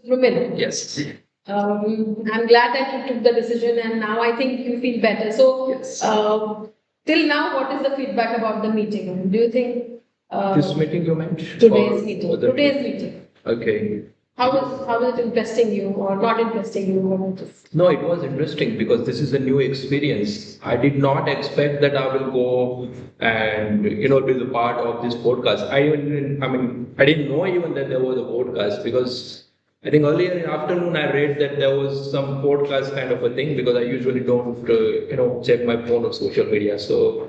Rumin, Yes. I'm glad that you took the decision and now I think you feel better. So, Yes. till now, what is the feedback about the meeting? Do you think This meeting you meant? today's meeting? Or the Today's meeting. Okay. How is it interesting you or not interesting you? No, it was interesting because this is a new experience. I did not expect that I will go and be the part of this podcast. I didn't know even that there was a podcast because I think earlier in afternoon I read that there was some podcast kind of a thing because I usually don't check my phone or social media. So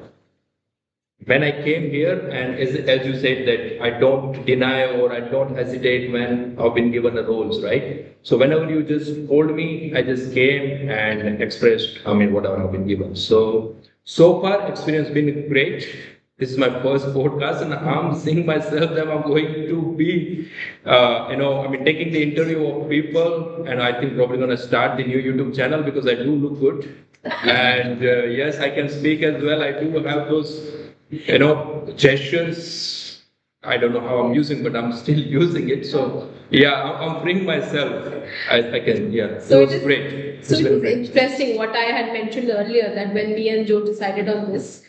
when I came here, and as you said that I don't deny or I don't hesitate when I've been given the roles, right? So whenever you just told me, I just came and expressed, whatever I've been given. So far, experience been great. This is my first podcast, and I'm seeing myself that I'm going to be, taking the interview of people, and I think probably going to start the new YouTube channel because I do look good. And yes, I can speak as well. I do have those gestures. I don't know how I'm using, but I'm still using it. So yeah, I'm freeing myself. I can, yeah. So it was great. So it is interesting what I had mentioned earlier that when me and Joe decided on this,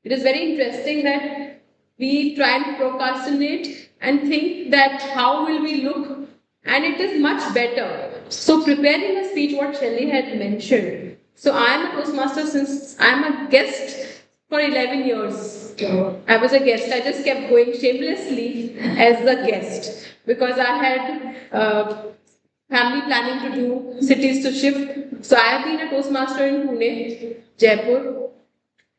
it is very interesting that we try and procrastinate and think that how will we look, and it is much better. So preparing a speech, what Shelley had mentioned. So I am a Toastmaster since I am a guest for 11 years. I was a guest. I just kept going shamelessly as the guest because I had family planning to do, cities to shift. So I have been a Toastmaster in Pune, Jaipur,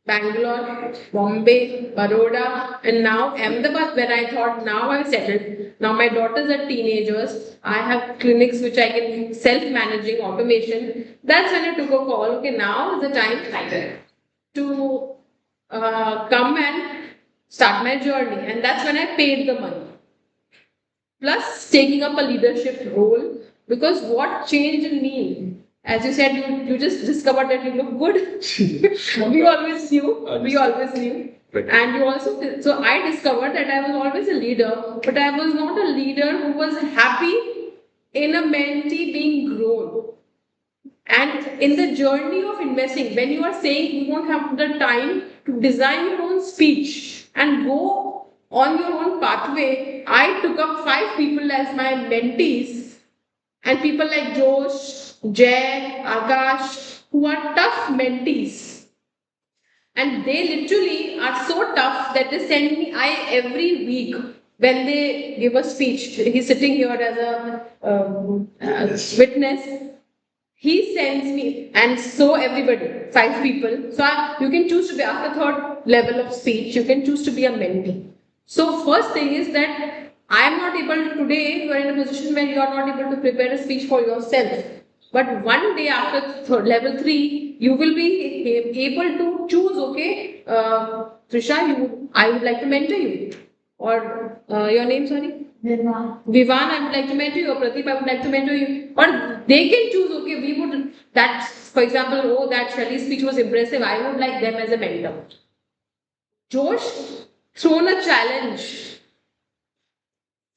Bangalore, Bombay, Baroda, and now Ahmedabad, where I thought now I've settled. Now my daughters are teenagers. I have clinics which I can self-managing automation. That's when I took a call. Okay, now is the time to come and start my journey, and that's when I paid the money. Plus, taking up a leadership role because what changed in me, as you said, you just discovered that you look good. We always knew. We always knew. Right. And you also, so I discovered that I was always a leader, but I was not a leader who was happy in a mentee being grown. And in the journey of investing, when you are saying you won't have the time to design your own speech and go on your own pathway, I took up 5 people as my mentees, and people like Josh, Jay, Akash, who are tough mentees. And they literally are so tough that they send me, every week when they give a speech, he's sitting here as a witness. He sends me, and so everybody, 5 people. So you can choose to be after third level of speech, you can choose to be a mentee. So first thing is that I am not able to today, you are in a position where you are not able to prepare a speech for yourself. But one day after level 3, you will be able to choose, okay, Trisha, I would like to mentor you. Or your name, sorry? Vivan, I would like to mentor you, or Pradeep, I would like to mentor you. Or they can choose, okay, we would, that, for example, oh, that Shelley's speech was impressive, I would like them as a mentor. Josh, thrown a challenge.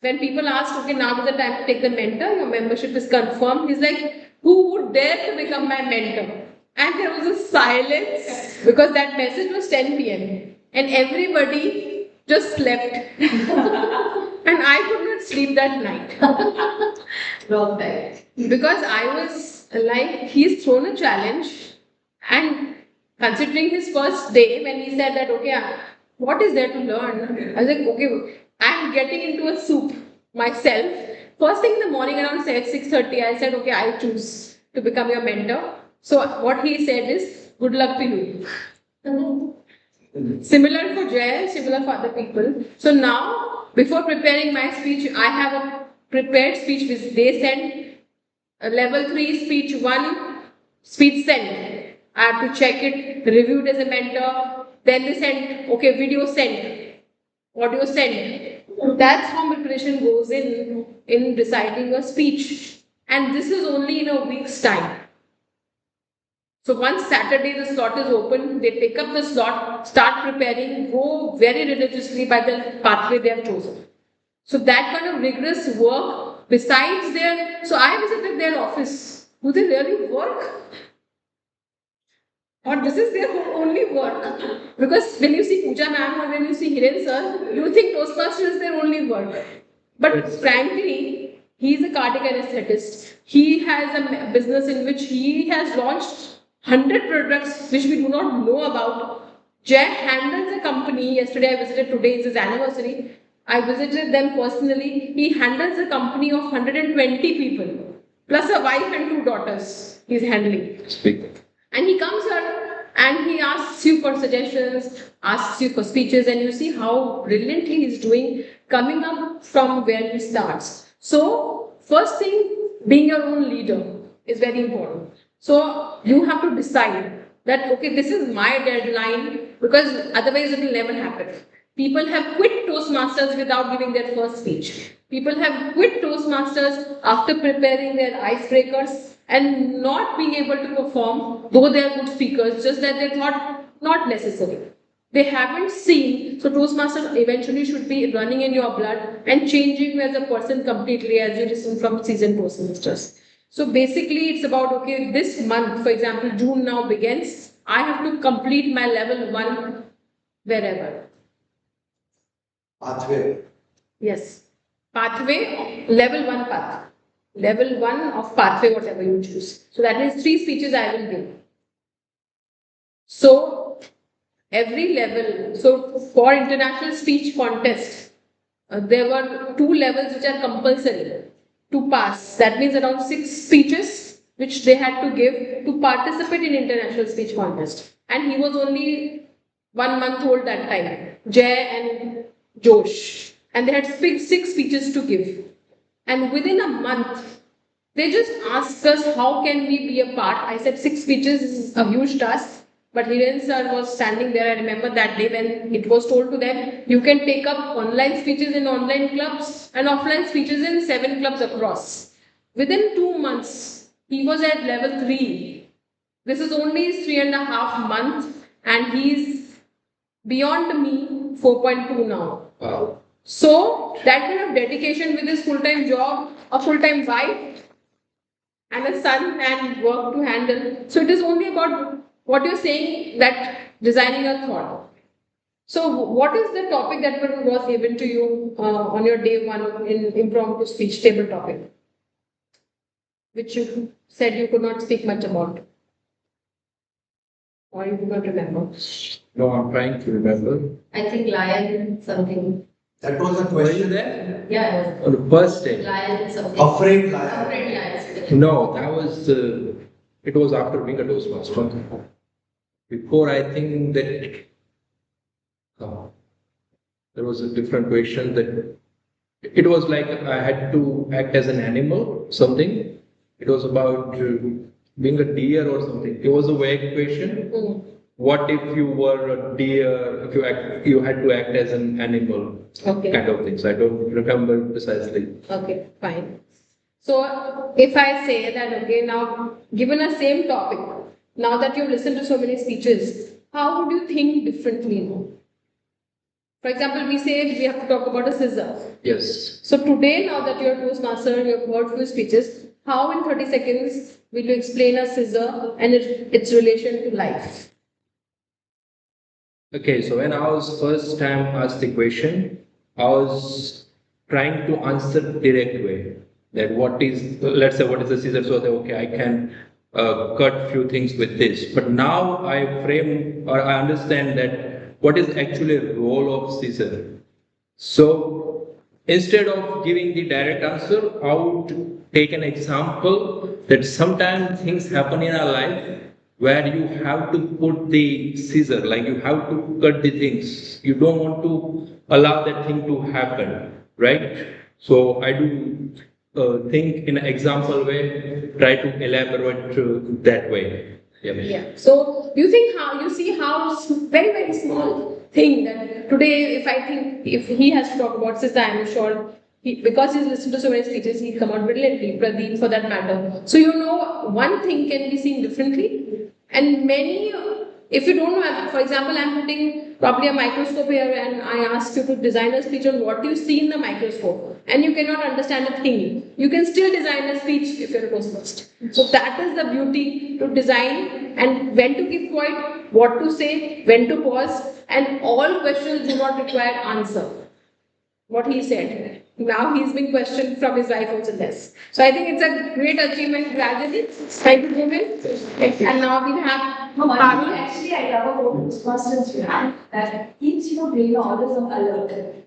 When people ask, okay, now is the time to take the mentor, your membership is confirmed, he's like, who would dare to become my mentor? And there was a silence because that message was 10 p.m. and everybody just slept. And I could not sleep that night. Wrong time. Because I was like, he's thrown a challenge, and considering his first day when he said that, okay, what is there to learn? I was like, okay, I'm getting into a soup myself. First thing in the morning around 6:30, I said, okay, I choose to become your mentor. So what he said is, good luck to you. Similar for Jay, similar for other people. So now, before preparing my speech, I have a prepared speech which they send. A level 3 speech 1, speech sent. I have to check it, review it as a mentor. Then they send, okay, video sent, audio sent. That's how preparation goes in deciding a speech. And this is only in a week's time. So once Saturday the slot is open, they pick up the slot, start preparing, go very religiously by the pathway they have chosen. So that kind of rigorous work besides their, so I visited their office. Do they really work? Or this is their only work? Because when you see Pooja ma'am or when you see Hiren sir, you think Toastmaster is their only work. But frankly, he is a cardiac anesthetist. He has a business in which he has launched 100 products which we do not know about. Jay handles a company. Yesterday I visited, today is his anniversary. I visited them personally. He handles a company of 120 people, plus a wife and 2 daughters he's handling. Speak. And he comes here and he asks you for suggestions, asks you for speeches, and you see how brilliantly he's doing, coming up from where he starts. So, first thing, being your own leader is very important. So, you have to decide that, okay, this is my deadline, because otherwise it will never happen. People have quit Toastmasters without giving their first speech. People have quit Toastmasters after preparing their icebreakers and not being able to perform, though they are good speakers, just that they thought not necessary. They haven't seen, so Toastmasters eventually should be running in your blood and changing you as a person completely, as you listen from seasoned Toastmasters. So basically, it's about, okay, this month, for example, June now begins, I have to complete my level 1 wherever. Pathway. Yes. Pathway, level 1 path. Level 1 of pathway, whatever you choose. So that means 3 speeches I will give. So every level, so for international speech contest, there were 2 levels which are compulsory to pass. That means around 6 speeches which they had to give to participate in international speech contest. And he was only 1 month old that time, Jay and Josh. And they had 6 speeches to give. And within a month, they just asked us, how can we be a part? I said 6 speeches is a huge task. But Hiren sir was standing there. I remember that day when it was told to them, you can take up online speeches in online clubs and offline speeches in 7 clubs across. Within 2 months, he was at level 3. This is only his 3.5 months, and he's beyond me 4.2 now. Wow. So that kind of dedication with his full-time job, a full-time wife, and a son and work to handle. So it is only about what you're saying, that designing a thought. So what is the topic that was given to you on your day 1 in impromptu speech table topic, which you said you could not speak much about, or you do not remember? No, I'm trying to remember. I think lion something. That was the Were you question. there? Yeah, On the first day? lion something. Afraid lion. Afraid lions. No, that was, it was after being a Toastmaster. Before, I think that there was a different question that it was like I had to act as an animal, something. It was about being a deer or something. It was a vague question. What if you were a deer, if you had to act as an animal, Okay. kind of things. I don't remember precisely. Okay, fine. So if I say that, okay, now given a same topic, now that you've listened to so many speeches, how would you think differently now? For example, we say we have to talk about a scissor. Yes. So today, now that you're a Toastmaster, you've heard few speeches, how in 30 seconds will you explain a scissor and its relation to life? Okay, so when I was first time asked the question, I was trying to answer direct way. That what is, let's say, what is the scissor? So that okay, I can cut few things with this. But now I frame or I understand that what is actually a role of scissor. So instead of giving the direct answer, I would take an example that sometimes things happen in our life where you have to put the scissor, like you have to cut the things. You don't want to allow that thing to happen, right? So I do think in an example way, try to elaborate that way. Yeah. So you think how you see how very very small thing that today if I think if he has to talk about scissor, I'm sure because he's listened to so many speeches, he'll come out brilliantly. Pradeep, for that matter. So you know, one thing can be seen differently, and many If you don't know, for example, I'm putting probably a microscope here and I ask you to design a speech on what you see in the microscope and you cannot understand a thing, you can still design a speech if you're a Toastmaster. So that is the beauty to design, and when to keep quiet, what to say, when to pause, and all questions do not require answer. What he said. Now he's been questioned from his wife also less. So I think it's a great achievement gradually. Thank you, Jimmy. And now we have No, Parul. actually, I love about Toastmasters, that keeps you bring always on alert.